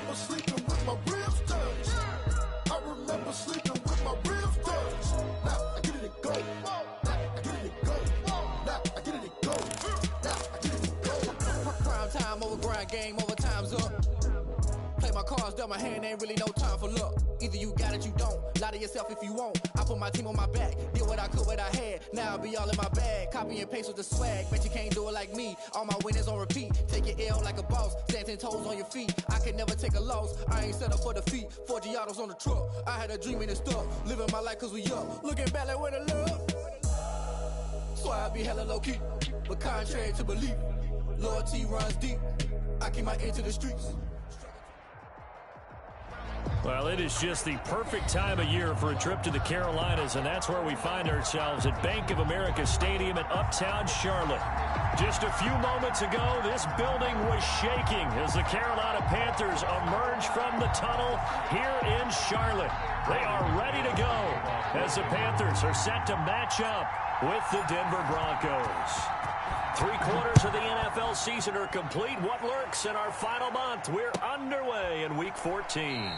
remember sleeping with my ribs touched. I remember sleeping with my ribs touched. Now I get it go. Now I get it go. Now I get it go. Now I get it go. Prime time over grind, game over, time's up. Play my cards, dealt my hand, ain't really no time for luck. Either you got it, you don't. Lie to yourself if you won't. I put my team on my back, did what I could, what I had. Now I'll be all in my bag. Copy and paste with the swag. Bet you can't do it like me. All my winners on repeat. Take your L like a boss. Stand 10 toes on your feet. I can never take a loss. I ain't set up for defeat. 4 Giottos on the truck. I had a dream and it's stuck. Living my life cause we up. Looking back like where the love. So I be hella low key. But contrary to belief, loyalty runs deep. I keep my ear to the streets. Well, it is just the perfect time of year for a trip to the Carolinas, and that's where we find ourselves at Bank of America Stadium in Uptown Charlotte. Just a few moments ago, this building was shaking as the Carolina Panthers emerged from the tunnel here in Charlotte. They are ready to go as the Panthers are set to match up with the Denver Broncos. 3/4 of the NFL season are complete. What lurks in our final month? We're underway in Week 14.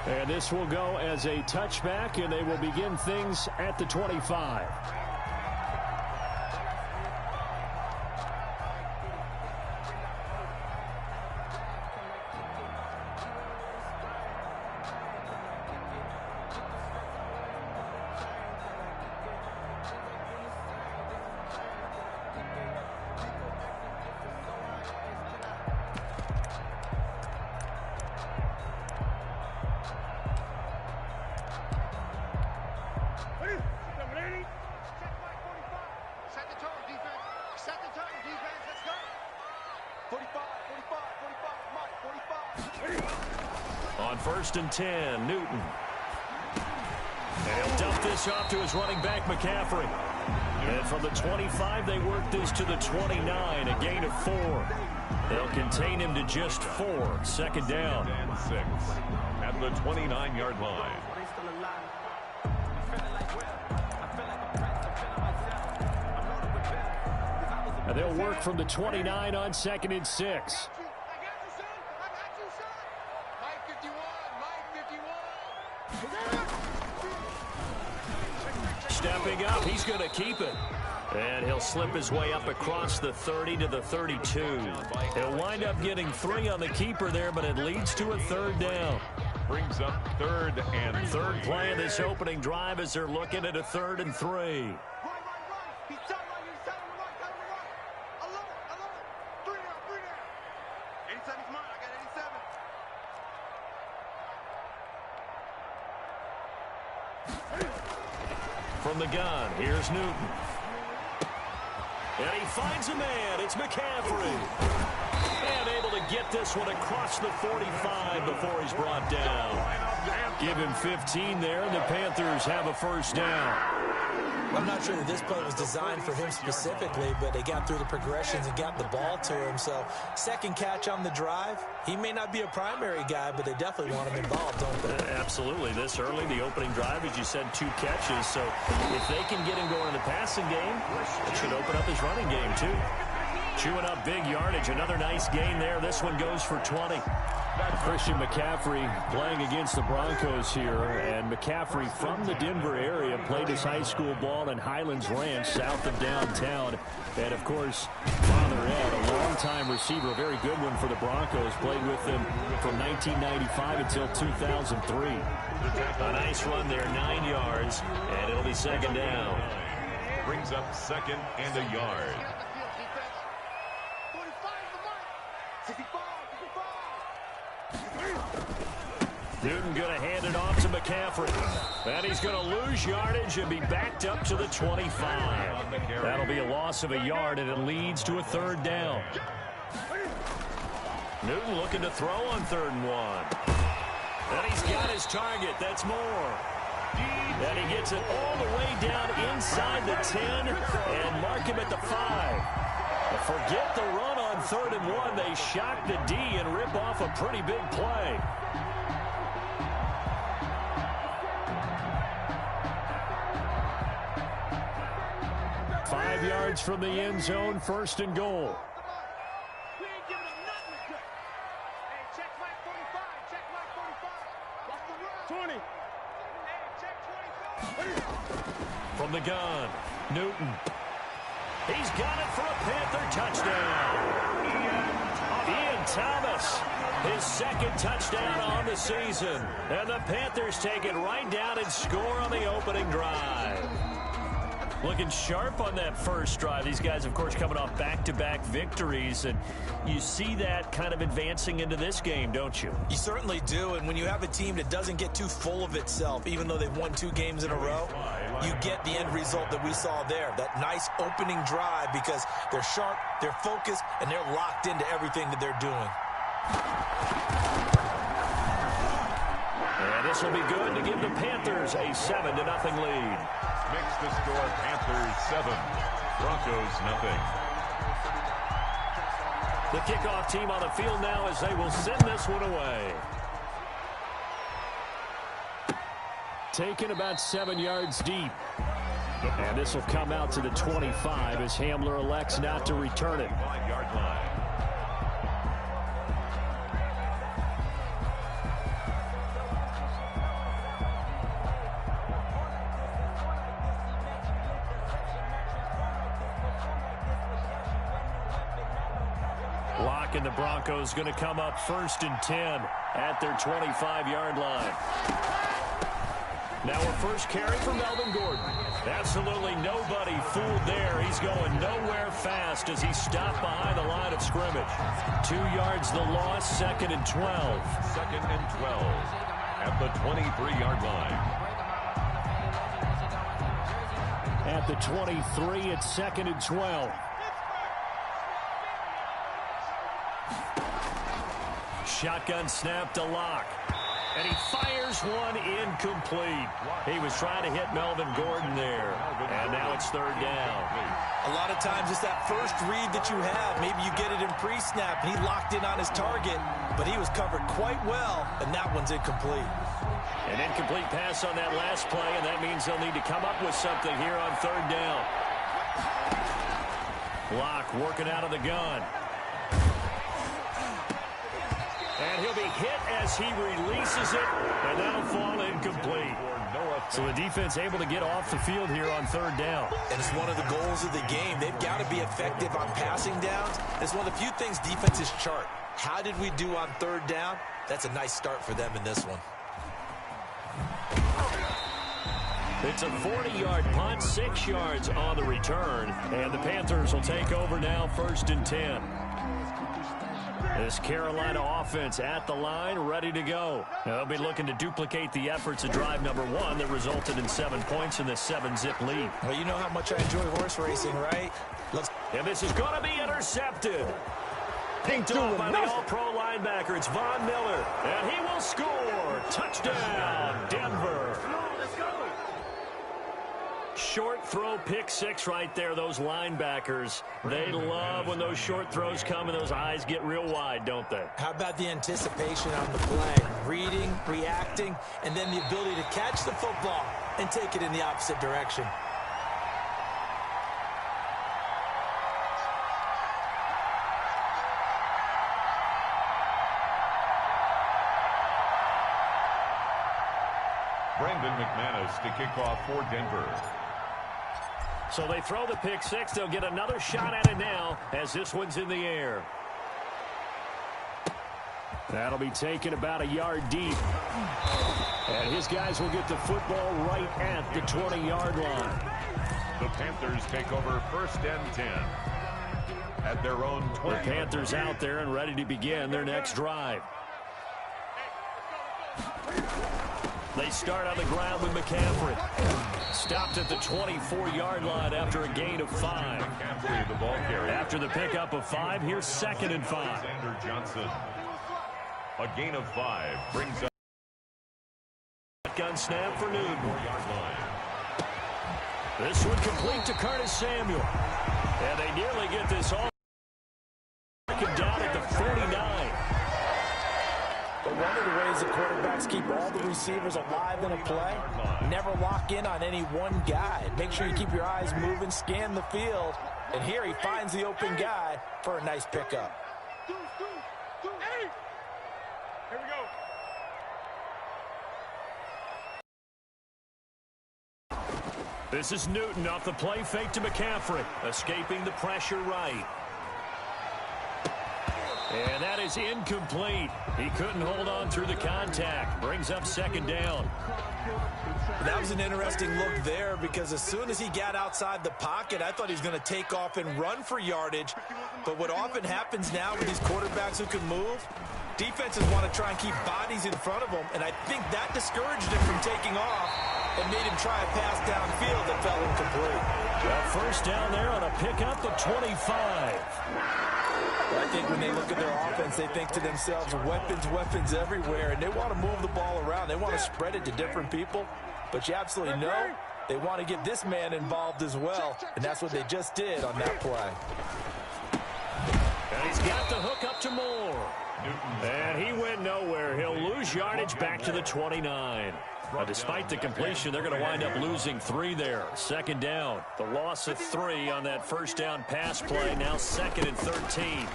And this will go as a touchback, and they will begin things at the 25. On 1st and 10, Newton. And he'll dump this off to his running back, McCaffrey. And from the 25, they work this to the 29, a gain of 4. They'll contain him to just 4. Second down. And 6 at the 29-yard line. And they'll work from the 29 on 2nd and 6. Stepping up, he's going to keep it. And he'll slip his way up across the 30 to the 32. He'll wind up getting 3 on the keeper there, but it leads to a 3rd down. Brings up 3rd and 3rd play of this opening drive as they're looking at a 3rd and 3. From the gun, here's Newton. And he finds a man. It's McCaffrey. And able to get this one across the 45 before he's brought down. Give him 15 there, and the Panthers have a 1st down. I'm not sure that this play was designed for him specifically, but they got through the progressions and got the ball to him. So, second catch on the drive. He may not be a primary guy, but they definitely want him involved, don't they? Absolutely. This early, the opening drive, as you said, 2 catches. So, if they can get him going in the passing game, it should open up his running game, too. Chewing up big yardage. Another nice gain there. This one goes for 20. Christian McCaffrey playing against the Broncos here, and McCaffrey from the Denver area played his high school ball in Highlands Ranch south of downtown. And, of course, Father Ed, a longtime receiver, a very good one for the Broncos, played with them from 1995 until 2003. A nice run there, 9 yards, and it'll be 2nd down. brings up 2nd and a yard. Newton going to hand it off to McCaffrey. And he's going to lose yardage and be backed up to the 25. That'll be a loss of a yard, and it leads to a 3rd down. Newton looking to throw on 3rd and 1. And he's got his target. That's Moore. And he gets it all the way down inside the 10 and mark him at the 5. Forget the run on 3rd and 1. They shock the D and rip off a pretty big play. Yards from the end zone, 1st and goal. the gun. Newton. He's got it for a Panther touchdown. Ian Thomas, his second touchdown on the season. And the Panthers take it right down and score on the opening drive. Looking sharp on that first drive. These guys, of course, coming off back-to-back victories, and you see that kind of advancing into this game, don't you? You certainly do, and when you have a team that doesn't get too full of itself, even though they've won 2 games in a row, you get the end result that we saw there, that nice opening drive, because they're sharp, they're focused, and they're locked into everything that they're doing. And this will be good to give the Panthers a 7-0 lead. Makes the score Panthers 7, Broncos 0. The kickoff team on the field now as they will send this one away. Taken about 7 yards deep. And this will come out to the 25 as Hamler elects not to return it. 5-yard line. And the Broncos going to come up 1st and 10 at their 25-yard line. Now a first carry for Melvin Gordon. Absolutely nobody fooled there. He's going nowhere fast as he stopped behind the line of scrimmage. 2 yards the loss, 2nd and 12. 2nd and 12 at the 23-yard line. At the 23, it's 2nd and 12. Shotgun snap to Locke. And he fires one incomplete. He was trying to hit Melvin Gordon there. And now it's 3rd down. A lot of times it's that first read that you have. Maybe you get it in pre-snap. He locked in on his target, but he was covered quite well, and that one's incomplete. An incomplete pass on that last play, and that means they'll need to come up with something here on 3rd down. Locke working out of the gun. And he'll be hit as he releases it, and that'll fall incomplete. So the defense able to get off the field here on 3rd down. And it's one of the goals of the game. They've got to be effective on passing downs. It's one of the few things defenses chart. How did we do on 3rd down? That's a nice start for them in this one. It's a 40-yard punt, 6 yards on the return. And the Panthers will take over now 1st and 10. This Carolina offense at the line, ready to go. They'll be looking to duplicate the efforts of drive number 1 that resulted in 7 points in this 7-zip lead. Well, you know how much I enjoy horse racing, right? And this is going to be intercepted. Picked off by the all-pro linebacker. It's Von Miller. And he will score. Touchdown, Denver. Short throw, pick 6 right there. Those linebackers, they love when those short throws come and those eyes get real wide, don't they? How about the anticipation on the play? Reading, reacting, and then the ability to catch the football and take it in the opposite direction. Brandon McManus to kick off for Denver. So they throw the pick 6. They'll get another shot at it now as this one's in the air. That'll be taken about a yard deep. And his guys will get the football right at the 20-yard line. The Panthers take over 1st and 10 at their own 20. The Panthers out there and ready to begin their next drive. They start on the ground with McCaffrey. Stopped at the 24-yard line after a gain of 5. McCaffrey, the ball carrier. After the pickup of 5, here's 2nd and 5. Alexander Johnson. A gain of 5 brings up. Gun snap for Newton. 4-yard line. This one complete to Curtis Samuel. And they nearly get this all down at the 49. But one of the ways the quarterbacks keep all the receivers alive in a play, never lock in on any one guy. Make sure you keep your eyes moving, scan the field. And here he finds the open guy for a nice pickup. Here we go. This is Newton off the play fake to McCaffrey. Escaping the pressure right. And that is incomplete. He couldn't hold on through the contact. Brings up second down. That was an interesting look there because as soon as he got outside the pocket, I thought he was going to take off and run for yardage. But what often happens now with these quarterbacks who can move, defenses want to try and keep bodies in front of them, and I think that discouraged him from taking off and made him try a pass downfield that fell incomplete. Well, first down there on a pickup of 25. I think when they look at their offense, they think to themselves, weapons everywhere, and they want to move the ball around. They want to spread it to different people, but you absolutely know they want to get this man involved as well, and that's what they just did on that play. And he's got the hook up to Moore. And he went nowhere. He'll lose yardage back to the 29. Despite the completion, they're going to wind up losing 3 there. Second down. The loss of 3 on that first down pass play. Now second and 13.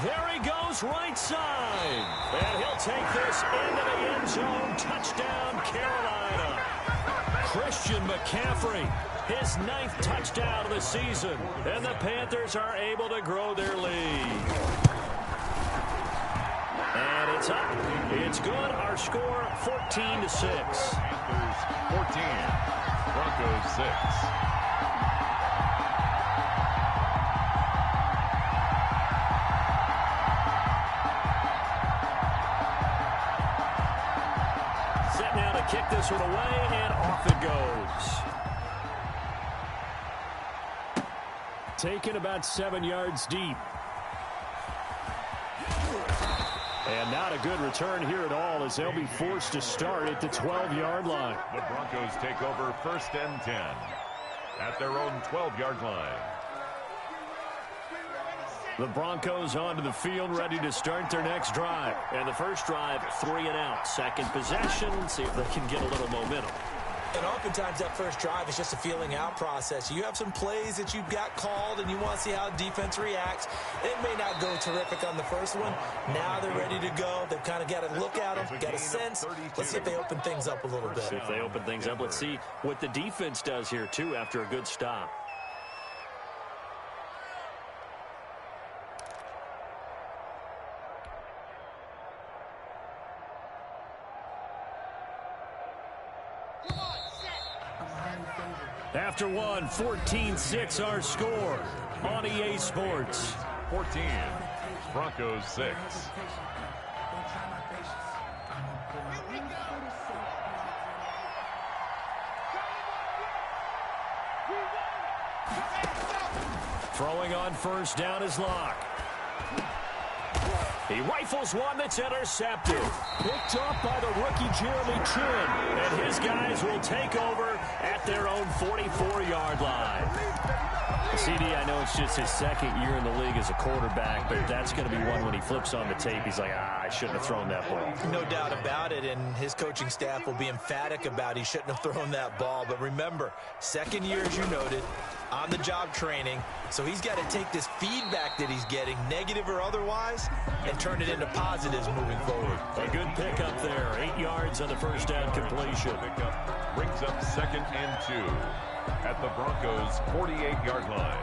There he goes, right side. And he'll take this into the end zone. Touchdown, Carolina. Christian McCaffrey, his 9th touchdown of the season. And the Panthers are able to grow their lead. And it's up. It's good. Our score, 14-6. Panthers 14, Broncos 6. Set now to kick this one away, and off it goes. Taken about 7 yards deep. And not a good return here at all as they'll be forced to start at the 12-yard line. The Broncos take over first and 10 at their own 12-yard line. The Broncos onto the field, ready to start their next drive. And the first drive, 3 and out. Second possession, see if they can get a little momentum. And oftentimes that first drive is just a feeling out process. You have some plays that you've got called and you want to see how defense reacts. It may not go terrific on the first one. Now they're ready to go. They've kind of got to look at them, got a sense. Let's see if they open things up a little bit. If they open things up, let's see what the defense does here, too, after a good stop. After one, 14-6 our score on EA Sports. 14, Broncos 6. Throwing on first down is Locke. He rifles one that's intercepted. Picked up by the rookie Jeremy Chin. And his guys will take over at their own 44-yard line. CD, I know it's just his second year in the league as a quarterback, but that's going to be one when he flips on the tape. He's like, I shouldn't have thrown that ball. No doubt about it, and his coaching staff will be emphatic about he shouldn't have thrown that ball. But remember, second year, as you noted, on-the-job training, so he's got to take this feedback that he's getting, negative or otherwise, and turn it into positives moving forward. A good pickup there, 8 yards on the first down completion. Pickup brings up second and 2 at the Broncos' 48-yard line.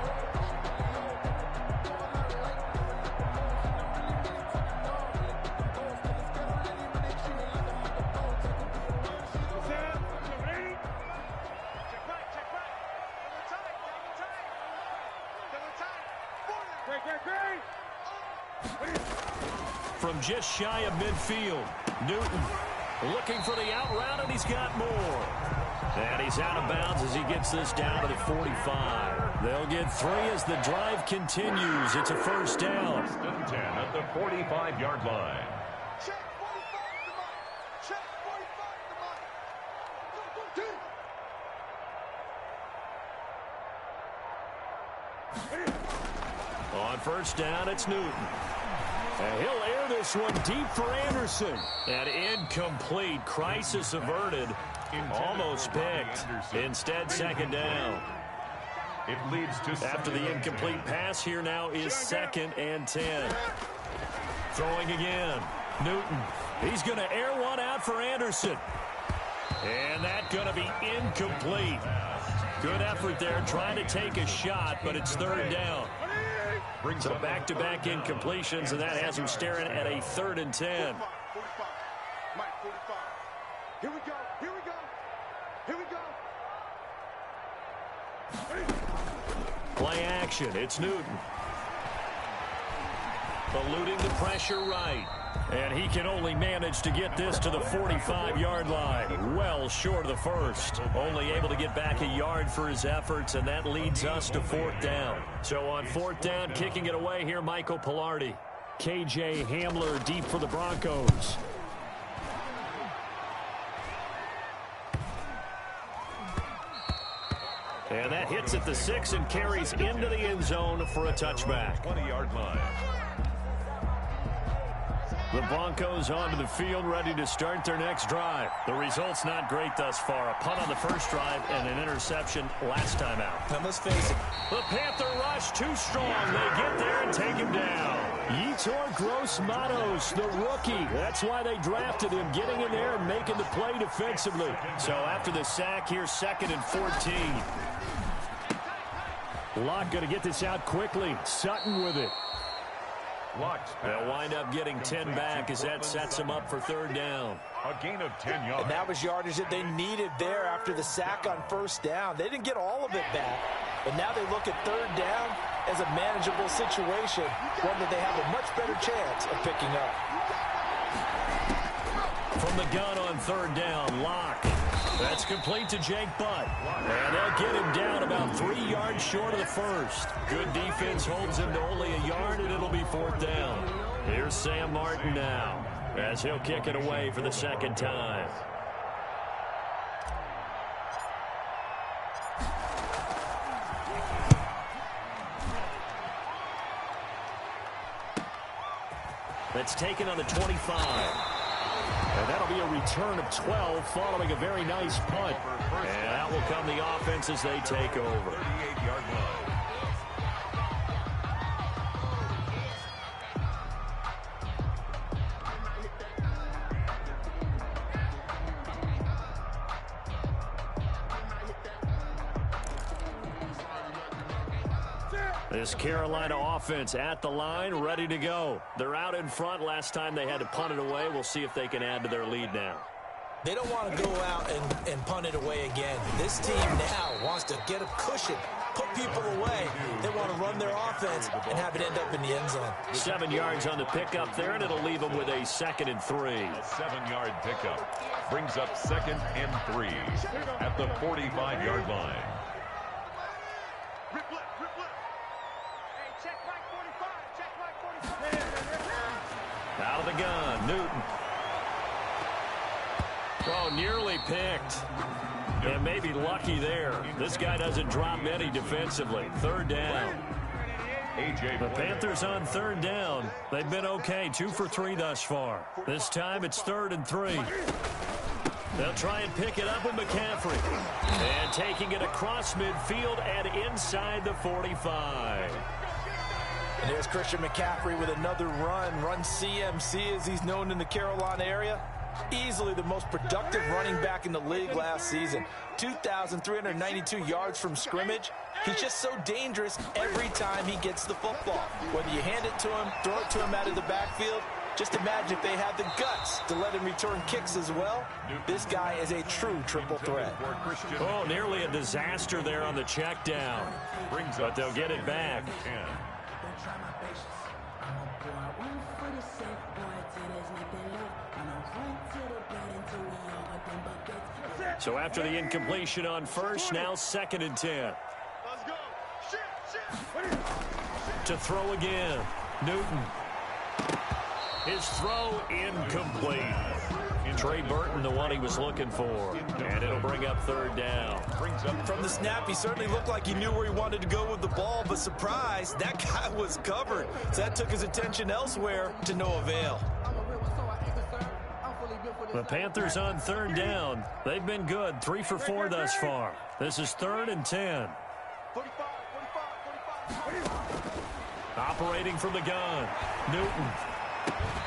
From just shy of midfield, Newton looking for the out route, and he's got more. And he's out of bounds as he gets this down to the 45. They'll get 3 as the drive continues. It's a first down. First and 10 at the 45-yard line. On first down, it's Newton. And he'll air this one deep for Anderson. And incomplete. Crisis averted. Almost picked. Instead, second down. It leads to after the incomplete pass. Here now is second and 10. Throwing again. Newton. He's going to air one out for Anderson. And that's going to be incomplete. Good effort there, trying to take a shot, but it's third down. So back-to-back incompletions, and that has him staring at a 3rd and 10. Here we go. Here we go. Here we go. Play action. It's Newton. Eluding the pressure right. And he can only manage to get this to the 45-yard line. Well short of the first. Only able to get back a yard for his efforts, and that leads us to 4th down. So on 4th down, kicking it away here, Michael Pilardi. KJ Hamler deep for the Broncos. And that hits at the 6 and carries into the end zone for a touchback. 20-yard line. The Broncos onto the field, ready to start their next drive. The result's not great thus far. A punt on the first drive and an interception last time out. Now let's face it. The Panther rush too strong. They get there and take him down. Yetur Gross-Matos, the rookie. That's why they drafted him, getting in there and making the play defensively. So after the sack, here's 2nd and 14. Locke going to get this out quickly. Sutton with it. They'll wind up getting 10 back as that sets them up for 3rd down. A gain of 10 yards. And that was yardage that they needed there after the sack on 1st down. They didn't get all of it back, but now they look at 3rd down as a manageable situation, one that they have a much better chance of picking up. From the gun on 3rd down, Locke. That's complete to Jake Butt. And they'll get him down about 3 yards short of the first. Good defense holds him to only a yard, and it'll be 4th down. Here's Sam Martin now, as he'll kick it away for the 2nd time. That's taken on the 25. And that'll be a return of 12 following a very nice punt. And that will come the offense as they take over. 38-yard line. This Carolina offense at the line, ready to go. They're out in front. Last time they had to punt it away. We'll see if they can add to their lead now. They don't want to go out and punt it away again. This team now wants to get a cushion, put people away. They want to run their offense and have it end up in the end zone. 7 yards on the pickup there, and it'll leave them with a 2nd and 3. A 7-yard pickup brings up 2nd and 3 at the 45-yard line. Out of the gun, Newton. Oh, nearly picked. And maybe lucky there. This guy doesn't drop many defensively. 3rd down. The Panthers on 3rd down. They've been okay, 2 for 3 thus far. This time it's 3rd and 3. They'll try and pick it up with McCaffrey. And taking it across midfield and inside the 45. And there's Christian McCaffrey with another run CMC as he's known in the Carolina area. Easily the most productive running back in the league last season. 2,392 yards from scrimmage. He's just so dangerous every time he gets the football. Whether you hand it to him, throw it to him out of the backfield, just imagine if they have the guts to let him return kicks as well. This guy is a true triple threat. Oh, nearly a disaster there on the check down. But they'll get it back. So after the incompletion on first, now 2nd and 10. To throw again. Newton. His throw incomplete. Trey Burton, the one he was looking for. And it'll bring up 3rd down. From the snap, he certainly looked like he knew where he wanted to go with the ball, but surprise, that guy was covered. So that took his attention elsewhere to no avail. The Panthers on 3rd down. They've been good, 3 for 4 thus far. This is 3rd and 10. Operating from the gun. Newton.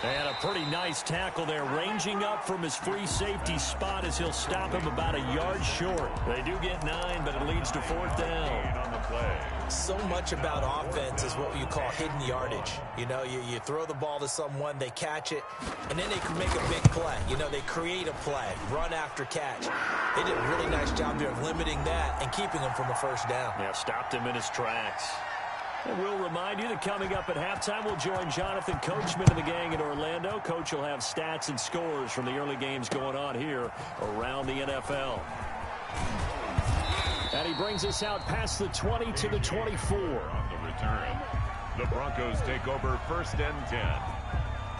And a pretty nice tackle there, ranging up from his free safety spot as he'll stop him about a yard short. They do get 9, but it leads to 4th down. On the play. So much about offense is what you call hidden yardage. You know, you throw the ball to someone, they catch it, and then they can make a big play. You know, they create a play, run after catch. They did a really nice job there of limiting that and keeping him from a first down. Yeah, stopped him in his tracks. And we'll remind you that coming up at halftime, we'll join Jonathan Coachman and the gang in Orlando. Coach will have stats and scores from the early games going on here around the NFL. And he brings us out past the 20 to the 24. On the return, the Broncos take over 1st and 10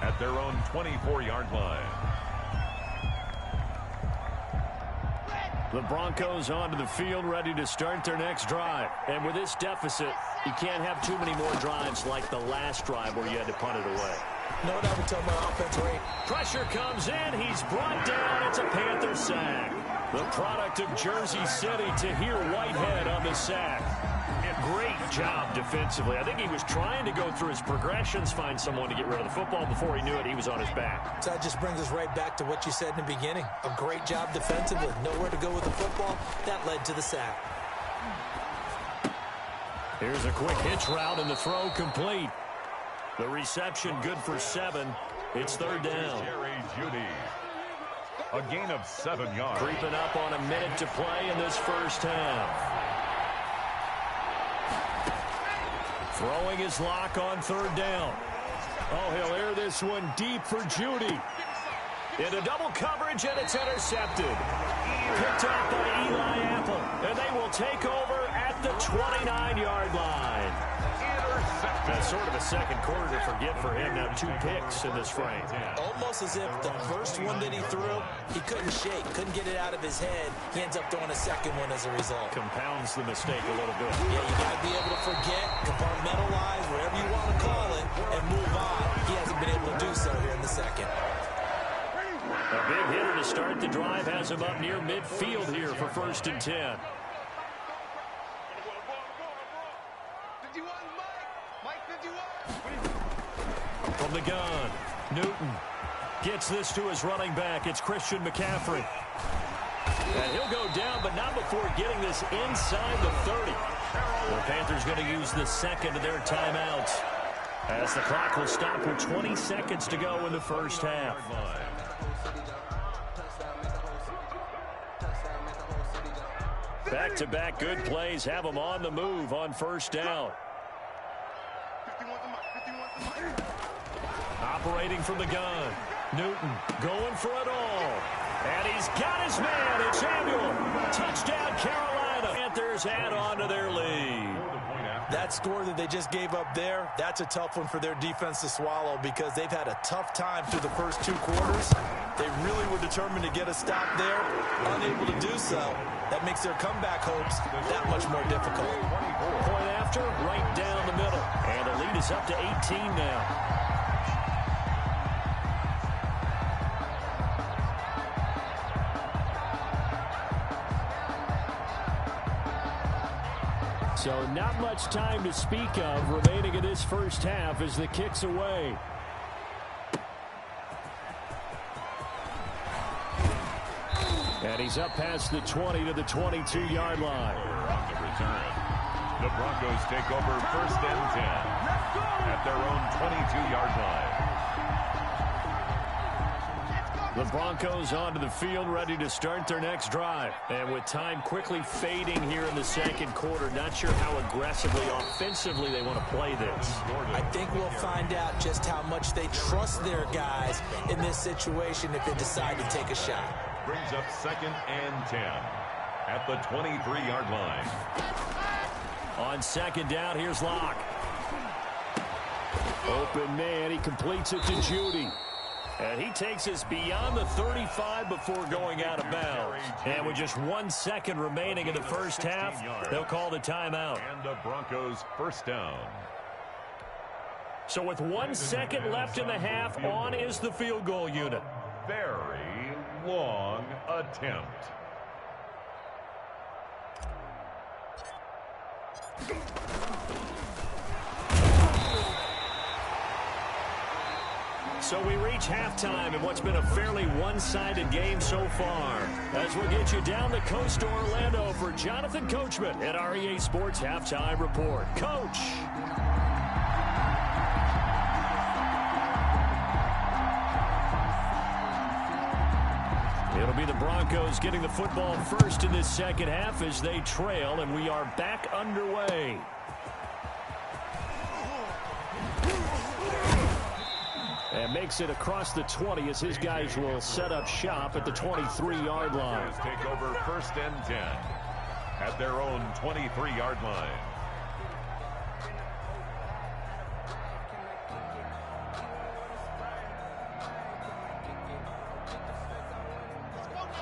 at their own 24-yard line. The Broncos onto the field, ready to start their next drive. And with this deficit, you can't have too many more drives like the last drive where you had to punt it away. No doubt we tell my offense rate. Pressure comes in. He's brought down. It's a Panther sack. The product of Jersey City, Tahir Whitehead on the sack. Great job defensively. I think he was trying to go through his progressions, find someone to get rid of the football. Before he knew it, he was on his back. So that just brings us right back to what you said in the beginning. A great job defensively. Nowhere to go with the football. That led to the sack. Here's a quick hitch route, and the throw complete. The reception good for 7. It's 3rd down. A gain of 7 yards. Creeping up on a minute to play in this first half. Throwing his lock on 3rd down. Oh, he'll air this one deep for Judy. Into double coverage, and it's intercepted. Picked up by Eli Apple, and they will take over at the 29-yard line. That's sort of a second quarter to forget for him. Now 2 picks in this frame. Almost as if the first one that he threw, he couldn't shake, couldn't get it out of his head. He ends up throwing a second one as a result. Compounds the mistake a little bit. Yeah, you got to be able to forget, compartmentalize, whatever you want to call it, and move on. He hasn't been able to do so here in the second. A big hitter to start the drive has him up near midfield here for 1st and 10. From the gun, Newton gets this to his running back. It's Christian McCaffrey. And he'll go down, but not before getting this inside the 30. The Panthers going to use the second of their timeouts, as the clock will stop with 20 seconds to go in the first half. Back-to-back good plays have them on the move on 1st down. Operating from the gun. Newton going for it all. And he's got his man. It's Samuel. Touchdown, Carolina. Panthers add on to their lead. That score that they just gave up there, that's a tough one for their defense to swallow because they've had a tough time through the first 2 quarters. They really were determined to get a stop there, unable to do so. That makes their comeback hopes that much more difficult. Point after, right down the middle. And the lead is up to 18 now. So not much time to speak of remaining in this first half as the kick's away. And he's up past the 20 to the 22-yard line. On the return, the Broncos take over 1st and 10 at their own 22-yard line. The Broncos onto the field, ready to start their next drive. And with time quickly fading here in the second quarter, not sure how aggressively, offensively they want to play this. I think we'll find out just how much they trust their guys in this situation if they decide to take a shot. Brings up 2nd and 10 at the 23-yard line. On 2nd down, here's Locke. Open man, he completes it to Judy. And he takes us beyond the 35 before going out of bounds. And with just 1 second remaining in the first half, they'll call the timeout. And the Broncos 1st down. So with 1 second left in the half, on is the field goal unit. Very long attempt. So we reach halftime in what's been a fairly one-sided game so far. As we'll get you down the coast to Orlando for Jonathan Coachman at our EA Sports Halftime Report. Coach. It'll be the Broncos getting the football first in this second half as they trail, and we are back underway. And makes it across the 20 as his guys will set up shop at the 23-yard line. Take over first and 10 at their own 23-yard line.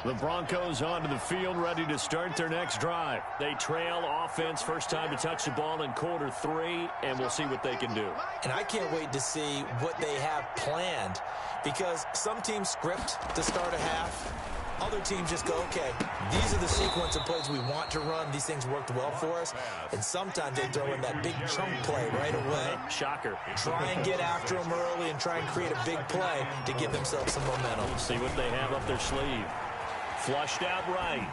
The Broncos onto the field, ready to start their next drive. They trail offense, first time to touch the ball in quarter 3, and we'll see what they can do. And I can't wait to see what they have planned, because some teams script to start a half. Other teams just go, okay, these are the sequence of plays we want to run. These things worked well for us. And sometimes they throw in that big chunk play right away. Shocker. Try and get after them early and try and create a big play to give themselves some momentum. See what they have up their sleeve. Flushed out right.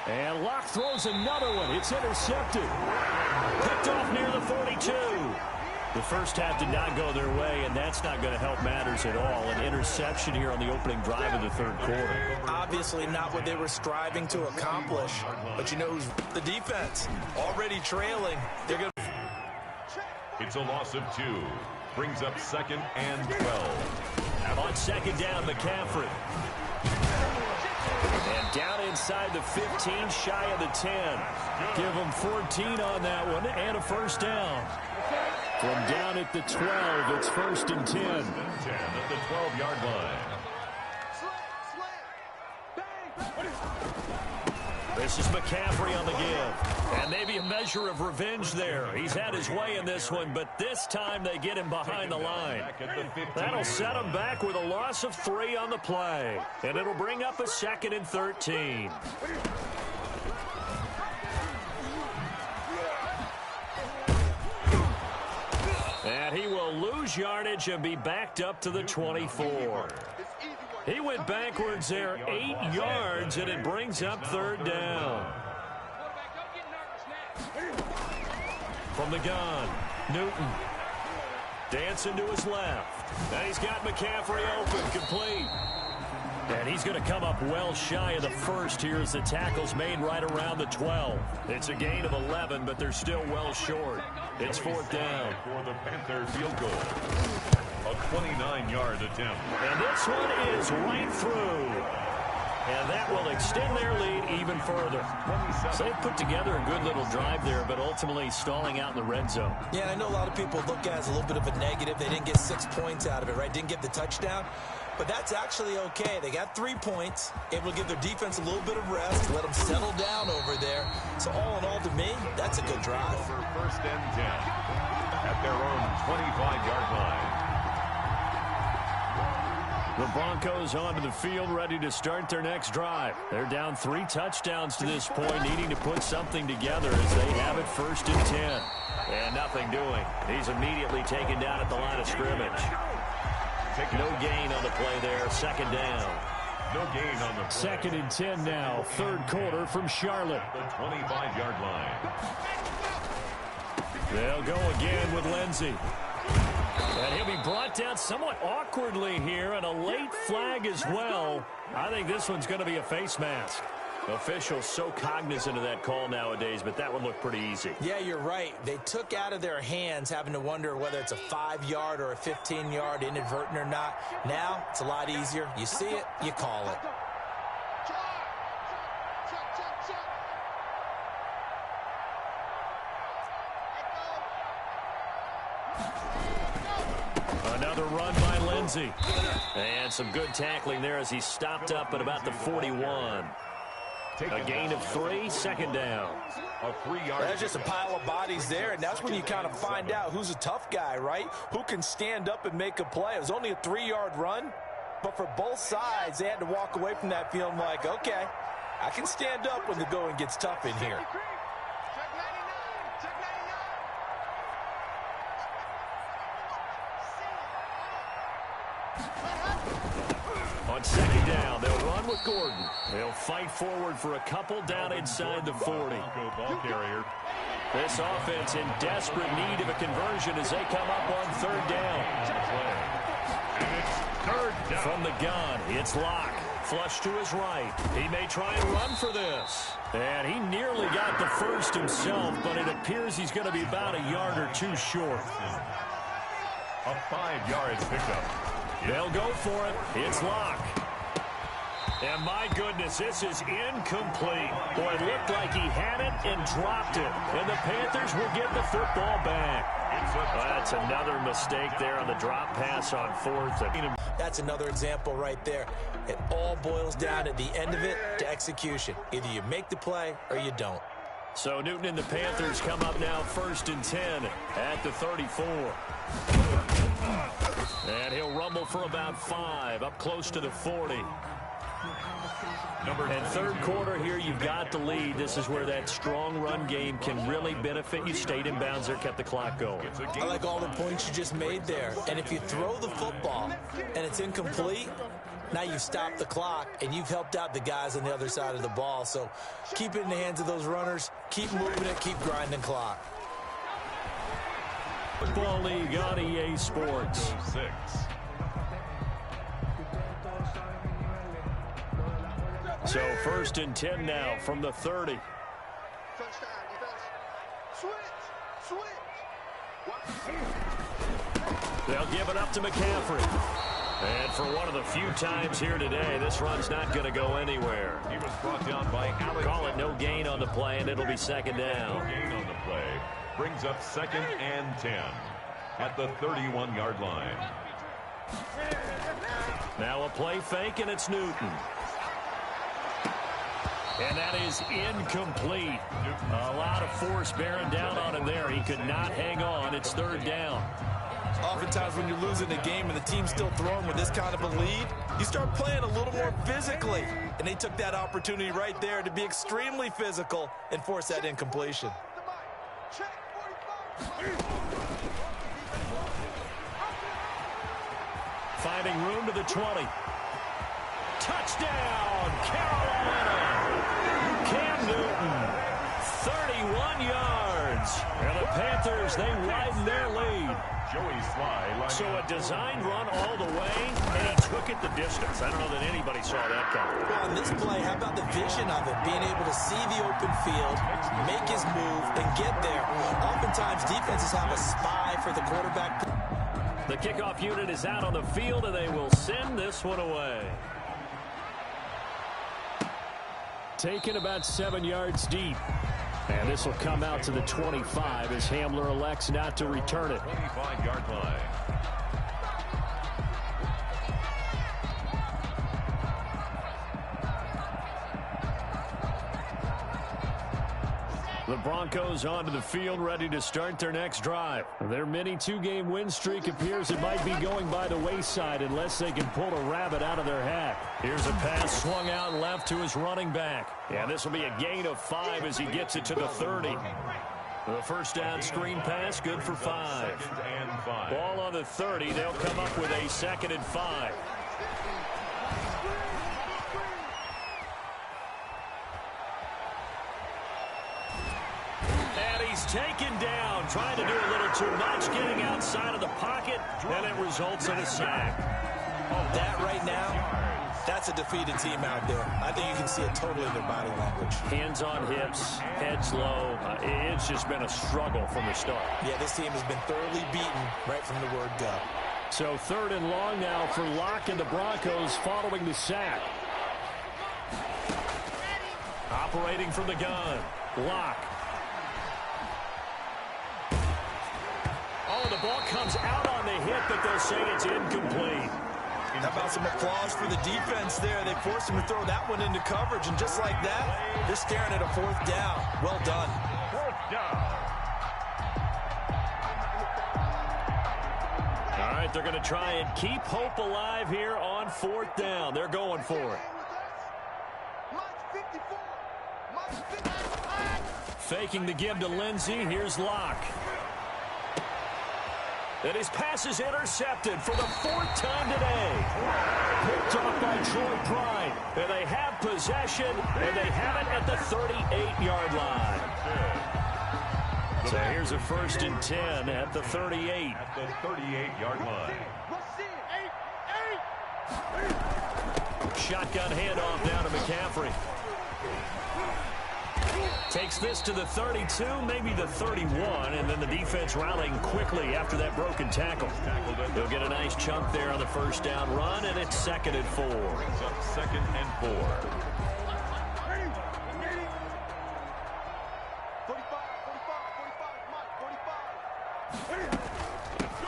And Locke throws another one. It's intercepted. Picked off near the 42. The first half did not go their way, and that's not going to help matters at all. An interception here on the opening drive of the third quarter. Obviously not what they were striving to accomplish. But you know who's the defense? Already trailing. They're going to... It's a loss of 2. Brings up second and 12. On second down, McCaffrey. And down inside the 15, shy of the 10. Give them 14 on that one and a first down. From down at the 12, it's first and 10. 10 at the 12-yard line. This is McCaffrey on the give. And maybe a measure of revenge there. He's had his way in this one, but this time they get him behind the line. That'll set him back with a loss of 3 on the play. And it'll bring up a second and 13. And he will lose yardage and be backed up to the 24. He went backwards there 8 yards, and it brings up third down. From the gun, Newton. Dancing to his left. And he's got McCaffrey open, complete. And he's going to come up well shy of the first here as the tackle's made right around the 12. It's a gain of 11, but they're still well short. It's fourth down. For the Panther field goal. A 29-yard attempt. And this one is right through. And that will extend their lead even further. So they've put together a good little drive there, but ultimately stalling out in the red zone. Yeah, I know a lot of people look at it as a little bit of a negative. They didn't get 6 points out of it, right? Didn't get the touchdown. But that's actually okay. They got 3 points, able to give their defense a little bit of rest, let them settle down over there. So all in all, to me, that's a good drive. For first and 10 at their own 25-yard line. The Broncos onto the field, ready to start their next drive. They're down 3 touchdowns to this point, needing to put something together as they have it first and 10. And nothing doing. He's immediately taken down at the line of scrimmage. No gain on the play there. Second down. No gain on the play. Second and 10 now. Third quarter from Charlotte. The 25-yard line. They'll go again with Lindsey. And he'll be brought down somewhat awkwardly here, and a late flag as well. I think this one's going to be a face mask. Officials so cognizant of that call nowadays, but that one looked pretty easy. Yeah, you're right. They took out of their hands having to wonder whether it's a 5-yard or a 15-yard inadvertent or not. Now, it's a lot easier. You see it, you call it. Another run by Lindsey. And some good tackling there as he stopped up at about the 41. A gain of 3, second down. A 3-yard. There's just a pile of bodies there, and that's when you kind of find out who's a tough guy, right? Who can stand up and make a play. It was only a 3-yard run, but for both sides, they had to walk away from that feeling like, okay, I can stand up when the going gets tough in here. On second down, they'll run with Gordon. They'll fight forward for a couple down inside the 40. Ball carrier. This offense in desperate need of a conversion as they come up on third down. And it's third down. From the gun, it's Locke. Flush to his right. He may try and run for this. And he nearly got the first himself, but it appears he's going to be about a yard or two short. A 5 yards pickup. They'll go for it. It's Locke. And my goodness, this is incomplete. Boy, it looked like he had it and dropped it. And the Panthers will get the football back. That's another mistake there on the drop pass on fourth. That's another example right there. It all boils down at the end of it to execution. Either you make the play or you don't. So Newton and the Panthers come up now 1st and 10 at the 34. And he'll rumble for about 5 up close to the 40. And third quarter here, you've got the lead. This is where that strong run game can really benefit you. Stayed in bounds there, kept the clock going. I like all the points you just made there. And if you throw the football and it's incomplete, now you've stopped the clock and you've helped out the guys on the other side of the ball. So keep it in the hands of those runners. Keep moving it. Keep grinding clock. Football League on EA Sports. 6. So 1st and 10 now from the 30. They'll give it up to McCaffrey. And for one of the few times here today, this run's not going to go anywhere. He was brought down by Alex. Call it no gain on the play, and it'll be second down. No gain on the play. Brings up 2nd and 10 at the 31-yard line. Now a play fake, and it's Newton. And that is incomplete. A lot of force bearing down on him there. He could not hang on. It's 3rd down. Oftentimes when you're losing a game and the team's still throwing with this kind of a lead, you start playing a little more physically. And they took that opportunity right there to be extremely physical and force that incompletion. Finding room to the 20. Touchdown, Carolina. Cam Newton, 31 yards. And the Panthers, they widen their lead. Joey Sly. So a designed run all the way, and he took it the distance. I don't know that anybody saw that coming. Well, on this play, how about the vision of it? Being able to see the open field, make his move, and get there. Oftentimes, defenses have a spy for the quarterback. The kickoff unit is out on the field, and they will send this one away. Taken about 7 yards deep. And this will come out to the 25 as Hamler elects not to return it. 25-yard line. The Broncos onto the field, ready to start their next drive. Their mini 2-game win streak appears it might be going by the wayside unless they can pull a rabbit out of their hat. Here's a pass swung out left to his running back. And this will be a gain of 5 as he gets it to the 30. The first down screen pass, good for 5. Ball on the 30. They'll come up with a 2nd and 5. Taken down, trying to do a little too much, getting outside of the pocket, and it results in a sack. That right now, that's a defeated team out there. I think you can see it totally in their body language. Hands on hips, heads low. It's just been a struggle from the start. Yeah, this team has been thoroughly beaten right from the word go. So 3rd and long now for Locke and the Broncos following the sack. Operating from the gun, Locke. Oh, the ball comes out on the hit, but they'll say it's incomplete. How about some applause for the defense there? They forced him to throw that one into coverage, and just like that, they're staring at a 4th down. Well done. 4th down. All right, they're going to try and keep hope alive here on 4th down. They're going for it. Faking the give to Lindsey. Here's Locke. And his pass is intercepted for the 4th time today. Picked off by Troy Pride. And they have possession, and they have it at the 38-yard line. So here's a 1st and 10 at the 38. At the 38-yard line. Shotgun handoff down to McCaffrey. Takes this to the 32, maybe the 31, and then the defense rallying quickly after that broken tackle. They'll get a nice chunk there on the 1st down run, and it's 2nd and 4. Brings up 2nd and 4.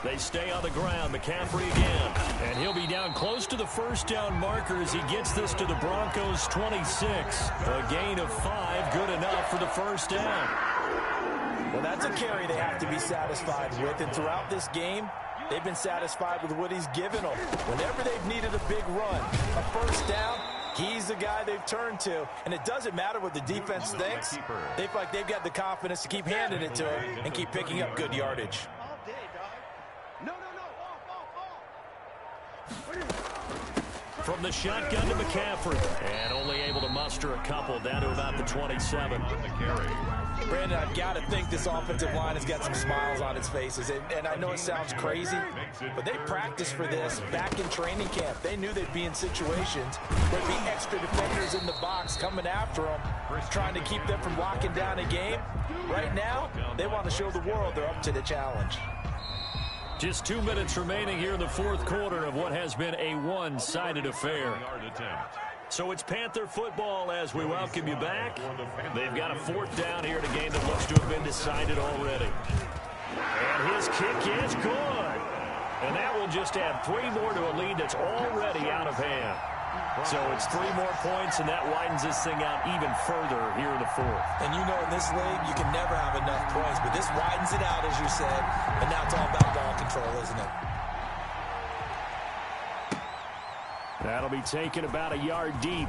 They stay on the ground. McCaffrey again. And he'll be down close to the 1st down marker as he gets this to the Broncos' 26. A gain of 5, good enough for the 1st down. Well, that's a carry they have to be satisfied with. And throughout this game, they've been satisfied with what he's given them. Whenever they've needed a big run, a 1st down, he's the guy they've turned to. And it doesn't matter what the defense thinks. They feel like they've got the confidence to keep handing it to him and keep picking up good yardage. From the shotgun to McCaffrey. And only able to muster a couple down to about the 27. Brandon, I've got to think this offensive line has got some smiles on its faces. And I know it sounds crazy, but they practiced for this back in training camp. They knew they'd be in situations where there'd be extra defenders in the box coming after them, trying to keep them from locking down a game. Right now, they want to show the world they're up to the challenge. Just 2 minutes remaining here in the 4th quarter of what has been a one-sided affair. So it's Panther football as we welcome you back. They've got a 4th down here in a game that looks to have been decided already. And his kick is good. And that will just add 3 more to a lead that's already out of hand. So it's 3 more points, and that widens this thing out even further here in the 4th. And you know in this league, you can never have enough points, but this widens it out, as you said, and now it's all about ball control, isn't it? That'll be taken about a yard deep.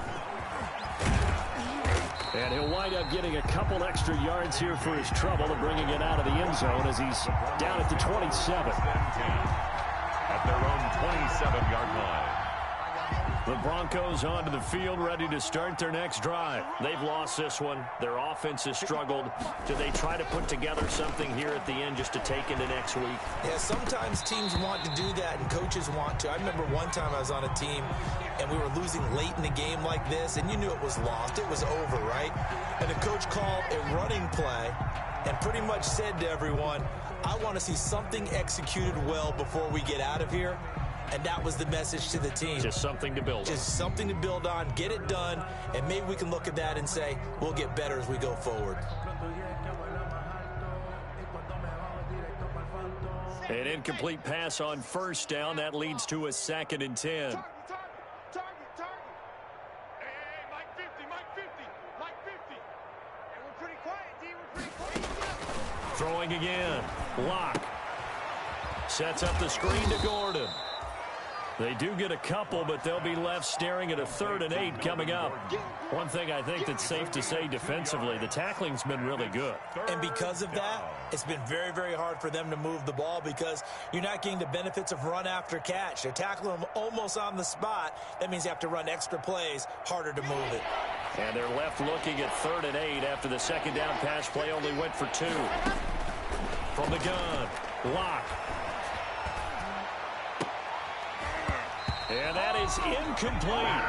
And he'll wind up getting a couple extra yards here for his trouble and bringing it out of the end zone as he's down at the 27. At their own 27-yard line. The Broncos onto the field, ready to start their next drive. They've lost this one. Their offense has struggled. Do they try to put together something here at the end just to take into next week? Yeah, sometimes teams want to do that and coaches want to. I remember one time I was on a team and we were losing late in the game like this, and you knew it was lost. It was over, right? And the coach called a running play and pretty much said to everyone, I want to see something executed well before we get out of here. And that was the message to the team. Just something to build on. Just something to build on, get it done, and maybe we can look at that and say, we'll get better as we go forward. An incomplete pass on 1st down. That leads to a 2nd and 10. Throwing again. Lock. Sets up the screen to Gordon. They do get a couple, but they'll be left staring at a 3rd and 8 coming up. One thing I think that's safe to say defensively, the tackling's been really good. And because of that, it's been very, very hard for them to move the ball because you're not getting the benefits of run after catch. They're tackling them almost on the spot. That means you have to run extra plays, harder to move it. And they're left looking at 3rd and 8 after the 2nd down pass play only went for 2. From the gun, Lock. And that is incomplete.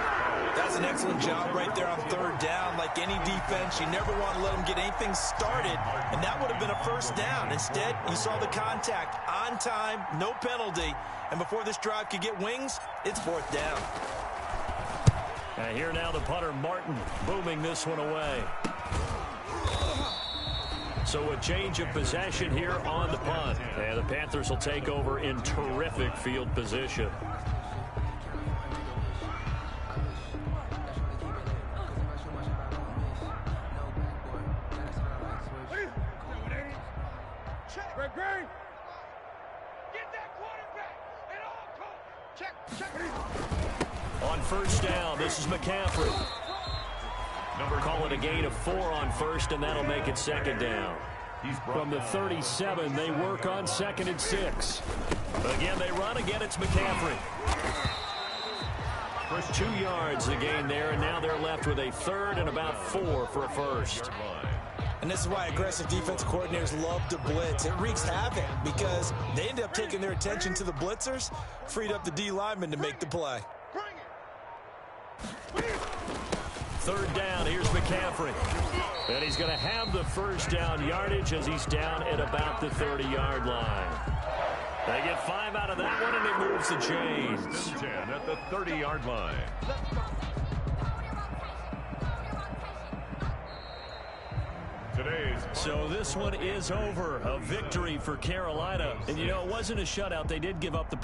That's an excellent job right there on 3rd down. Like any defense, you never want to let them get anything started, and that would have been a 1st down. Instead, you saw the contact on time, no penalty, and before this drive could get wings, it's 4th down. And here now the punter, Martin, booming this one away. So a change of possession here on the punt. And the Panthers will take over in terrific field position. On 1st down, this is McCaffrey. Call it a gain of 4 on 1st, and that'll make it 2nd down. From the 37, they work on 2nd and 6. Again, they run. Again, it's McCaffrey. 2 yards the gain there, and now they're left with a 3rd and about 4 for a first. And this is why aggressive defense coordinators love to blitz. It wreaks havoc because they end up taking their attention to the blitzers, freed up the D lineman to make the play. 3rd down, here's McCaffrey. And he's going to have the first down yardage as he's down at about the 30-yard line. They get 5 out of that one, and it moves the chains. 10 at the 30-yard line. So this one is over. A victory for Carolina. And, you know, it wasn't a shutout. They did give up the